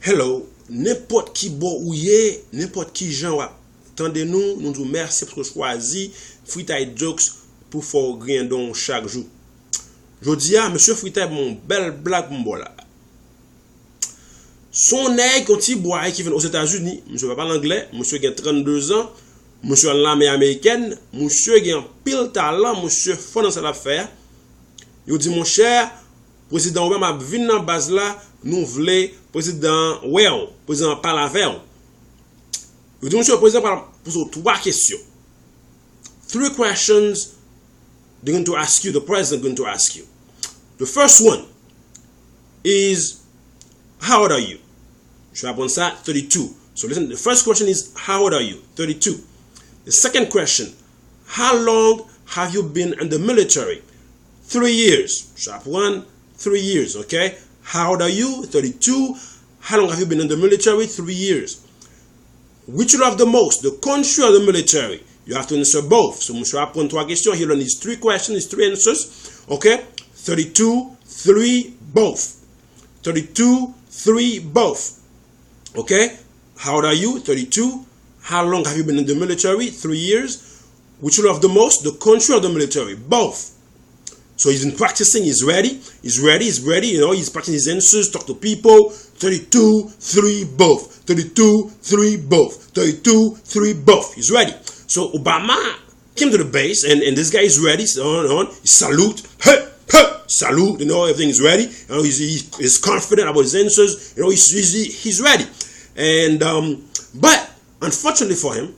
Hello, n'importe qui bon ou yé, n'importe qui gens wa. Tendez-nous, nous vous merci pour choisir Freestyle Jokes pour faire rien don chaque jour. Je dis à monsieur Freestyle mon belle blague mon là. Son nègre quand il boit qui vient aux États-Unis, monsieur va parler anglais, monsieur a 32 ans, monsieur a l'armée américaine, monsieur a un pile talent, monsieur fort dans cette affaire. Il dit mon cher président Obama vient dans base là, nous voulons président Well, président Palavel. Il dit monsieur président pour trois questions. Three questions they're going to ask you, the president going to ask you. The first one is, how old are you? Je vais répondre ça, 32. So listen, the first question is, how old are you? 32. The second question, how long have you been in the military? 3 years. Sharp 1, 3 years, okay? How old are you? 32. How long have you been in the military? 3 years. Which you love the most, the country or the military? You have to answer both. So, je vais répondre trois questions. Here on these three questions, these three answers. Okay? 32, 3, both. 32, 3, both. Okay? How old are you? 32. How long have you been in the military? 3 years. Which you love the most, the country or the military? Both. So he's been practicing, he's ready, he's ready, you know, he's practicing his answers, talk to people. 32, 3, both. 32, 3, both. 32, 3, both. He's ready. So Obama came to the base, and this guy is ready. He salute, hey, salute. You know, everything is ready. You know, he's confident about his answers. You know, he's ready. And but unfortunately for him,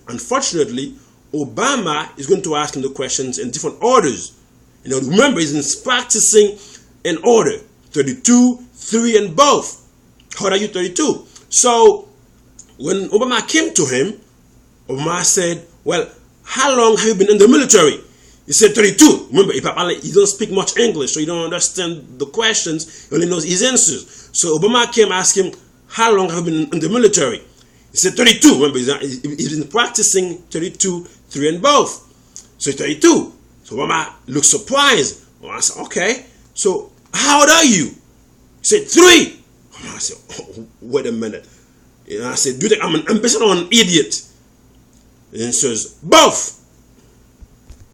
Obama is going to ask him the questions in different orders. You know, remember, he's practicing in order. 32, 3, and both. How old are you? 32. So when Obama came to him, Obama said, well, how long have you been in the military? He said 32. Remember, he don't speak much English, so he don't understand the questions. He only knows his answers. So Obama came ask him, how long have you been in the military? He said 32. Remember, he's been practicing 32, 3, and both. So 32. So Obama looked surprised. Obama said, okay. So how old are you? He said 3. Obama said, oh, wait a minute. And I said, do you think I'm an ambassador or an idiot? And he says, both.